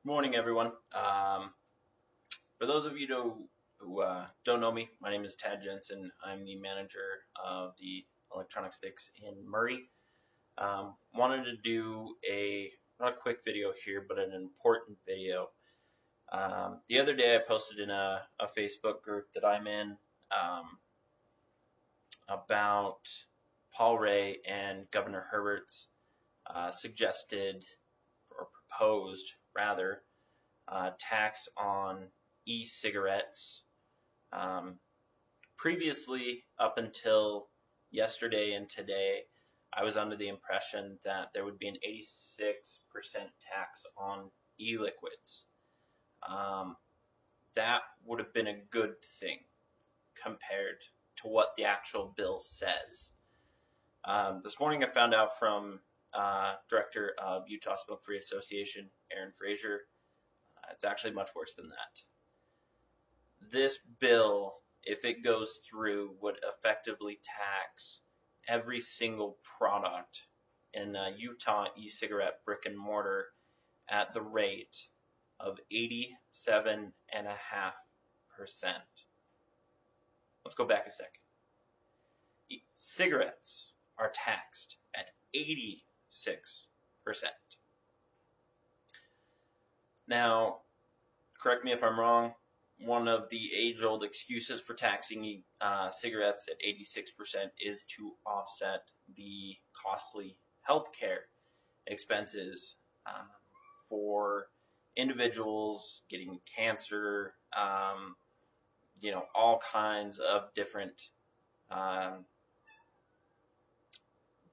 Good morning, everyone. For those of you who don't know me, my name is Tad Jensen. I'm the manager of the ElectroNicStix in Murray. Wanted to do not a quick video here, but an important video. The other day I posted in a Facebook group that I'm in about Paul Ray and Governor Herbert's suggested or proposed rather tax on e-cigarettes. Previously, up until yesterday and today, I was under the impression that there would be an 86% tax on e-liquids. That would have been a good thing compared to what the actual bill says. This morning I found out from Director of Utah Smoke-Free Association, Aaron Frazier, it's actually much worse than that. This bill, if it goes through, would effectively tax every single product in Utah e-cigarette brick and mortar at the rate of 87.5%. Let's go back a second. Cigarettes are taxed at 86%. Now, correct me if I'm wrong, one of the age-old excuses for taxing cigarettes at 86% is to offset the costly healthcare expenses for individuals getting cancer, all kinds of different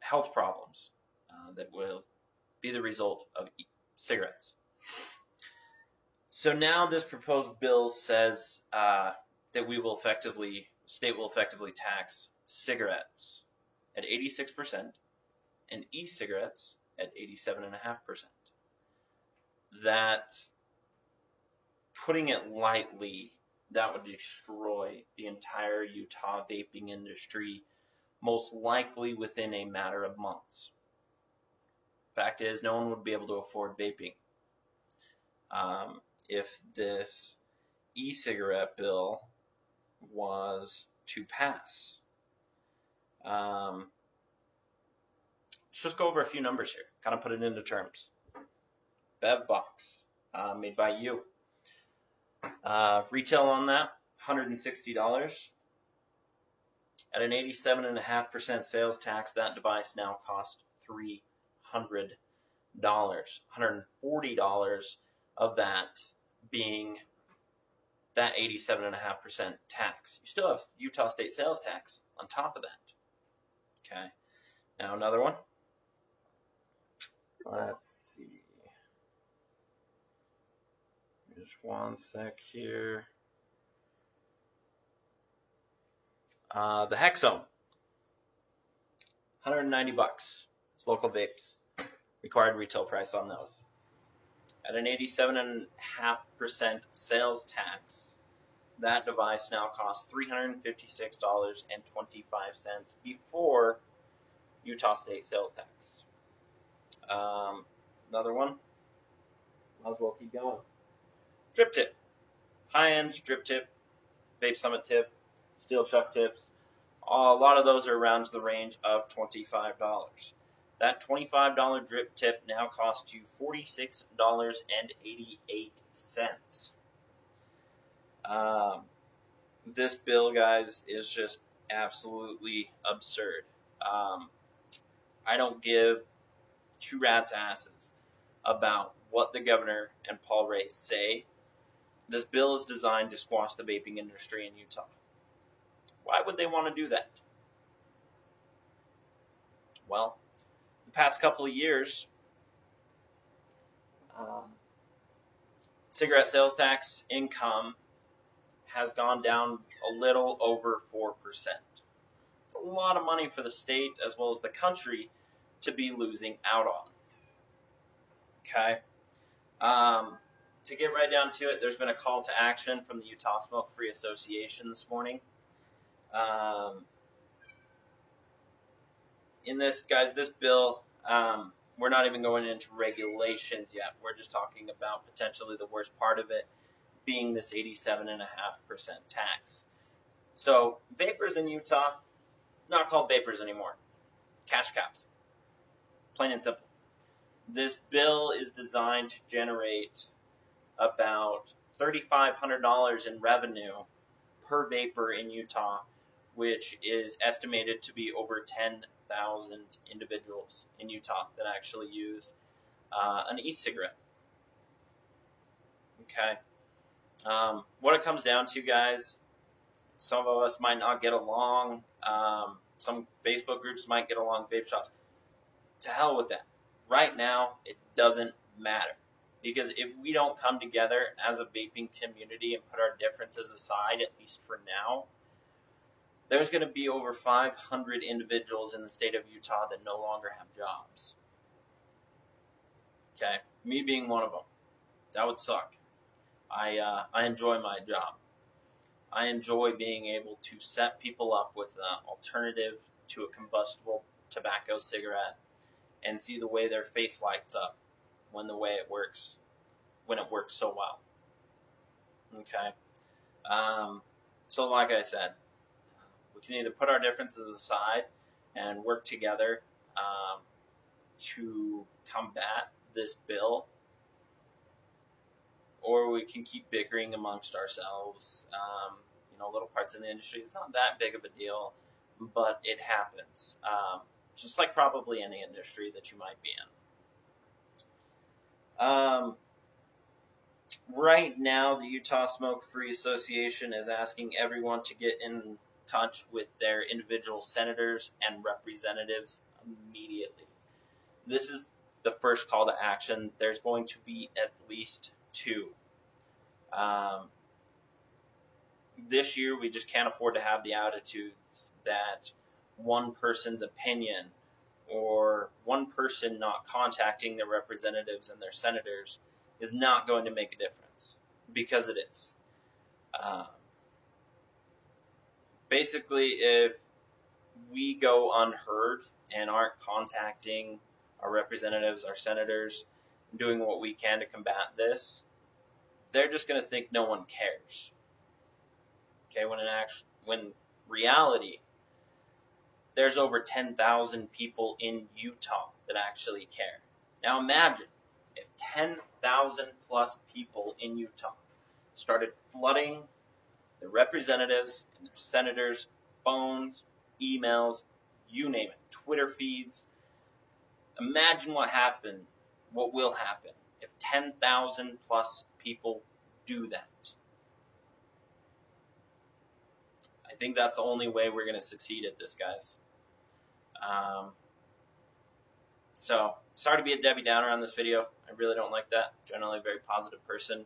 health problems that will be the result of cigarettes. So now this proposed bill says that state will effectively tax cigarettes at 86% and e-cigarettes at 87.5%. That's, putting it lightly, that would destroy the entire Utah vaping industry, most likely within a matter of months. Fact is, no one would be able to afford vaping if this e-cigarette bill was to pass. Let's just go over a few numbers here, kind of put it into terms. Bev box, made by you. Retail on that, $160. At an 87.5% sales tax, that device now costs $300. $140 of that being that 87.5% tax. You still have Utah state sales tax on top of that. Okay. Now another one. Let's see. Just one sec here. The Hexome, $190. It's local vapes. Required retail price on those. At an 87.5% sales tax, that device now costs $356.25 before Utah state sales tax. Another one, might as well keep going. Drip tip, high-end drip tip, Vape Summit tip, steel chuck tips. A lot of those are around the range of $25. That $25 drip tip now costs you $46.88. This bill, guys, is just absolutely absurd. I don't give two rats' asses about what the governor and Paul Ray say. This bill is designed to squash the vaping industry in Utah. Why would they want to do that? Well, the past couple of years, cigarette sales tax income has gone down a little over 4%. It's a lot of money for the state as well as the country to be losing out on. Okay? To get right down to it, there's been a call to action from the Utah Smoke-Free Association this morning. In this, guys, this bill we're not even going into regulations yet. We're just talking about potentially the worst part of it being this 87.5% tax. So vapors in Utah, not called vapors anymore. Cash cows. Plain and simple. This bill is designed to generate about $3,500 in revenue per vapor in Utah, which is estimated to be over 10,000 individuals in Utah that actually use an e-cigarette. Okay. What it comes down to, guys, some of us might not get along. Some Facebook groups might get along, vape shops. To hell with that. Right now, it doesn't matter. Because if we don't come together as a vaping community and put our differences aside, at least for now, there's going to be over 500 individuals in the state of Utah that no longer have jobs. Okay? Me being one of them. That would suck. I enjoy my job. I enjoy being able to set people up with an alternative to a combustible tobacco cigarette and see the way their face lights up when it works so well. Okay. So like I said, we can either put our differences aside and work together to combat this bill, or we can keep bickering amongst ourselves. Little parts in the industry, it's not that big of a deal, but it happens. Just like probably any industry that you might be in. Right now, the Utah Smoke-Free Association is asking everyone to get in touch with their individual senators and representatives immediately. This is the first call to action. There's going to be at least 2. This year, we just can't afford to have the attitudes that one person's opinion or one person not contacting their representatives and their senators is not going to make a difference, because it is. Basically, if we go unheard and aren't contacting our representatives, our senators, doing what we can to combat this, they're just going to think no one cares. Okay, when reality, there's over 10,000 people in Utah that actually care. Now imagine if 10,000 plus people in Utah started flooding the representatives and their senators' phones, emails, you name it, Twitter feeds. Imagine what will happen if 10,000 plus people do that. I think that's the only way we're going to succeed at this, guys. So, sorry to be a Debbie Downer on this video. I really don't like that. Generally a very positive person.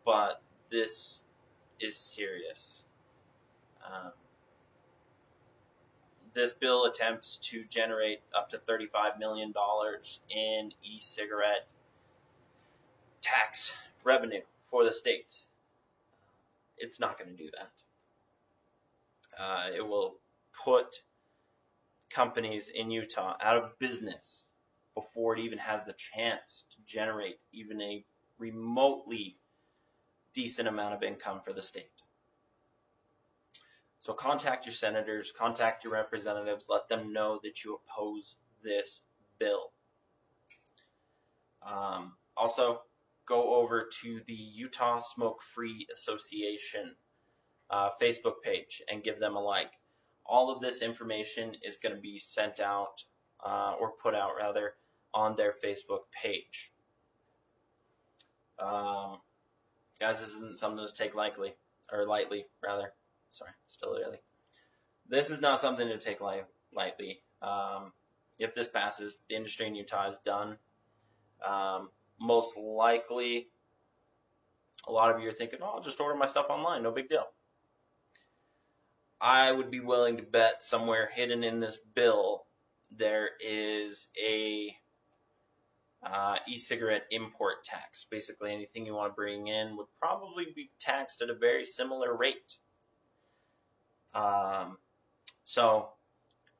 But this is serious. This bill attempts to generate up to $35 million in e-cigarette tax revenue for the state. It's not going to do that. It will put companies in Utah out of business before it even has the chance to generate even a remotely decent amount of income for the state. So contact your senators, contact your representatives, let them know that you oppose this bill. Also, go over to the Utah Smoke-Free Association Facebook page and give them a like. All of this information is going to be sent out, or put out rather, on their Facebook page. Guys, this isn't something to take lightly. Sorry, still early. This is not something to take lightly. If this passes, the industry in Utah is done. Most likely, a lot of you are thinking, oh, I'll just order my stuff online, no big deal. I would be willing to bet somewhere hidden in this bill there is a e-cigarette import tax. Basically, anything you want to bring in would probably be taxed at a very similar rate. So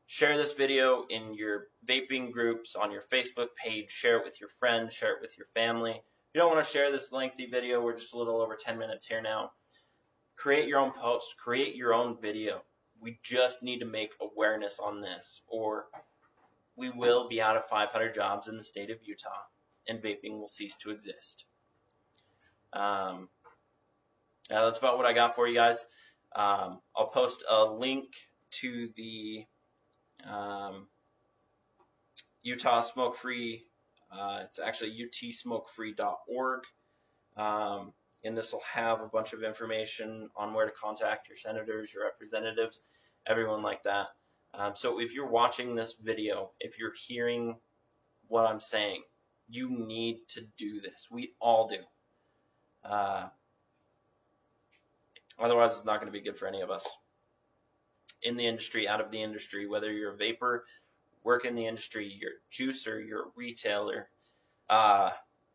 Share this video in your vaping groups, on your Facebook page, share it with your friends, share it with your family. If you don't want to share this lengthy video, we're just a little over 10 minutes here now. Create your own post, create your own video. We just need to make awareness on this, or we will be out of 500 jobs in the state of Utah, and vaping will cease to exist. That's about what I got for you guys. I'll post a link to the Utah Smoke Free. It's actually utsmokefree.org. And this will have a bunch of information on where to contact your senators, your representatives, everyone like that. So if you're watching this video, if you're hearing what I'm saying, you need to do this. We all do. Otherwise, it's not going to be good for any of us. In the industry, out of the industry, whether you're a vapor, work in the industry, you're a juicer, you're a retailer,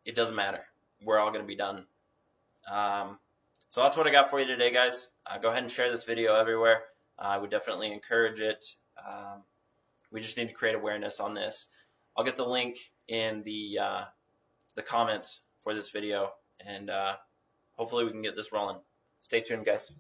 it doesn't matter. We're all going to be done. So that's what I got for you today, guys. Go ahead and share this video everywhere. I would definitely encourage it. We just need to create awareness on this. I'll get the link in the comments for this video, and hopefully we can get this rolling. Stay tuned, guys.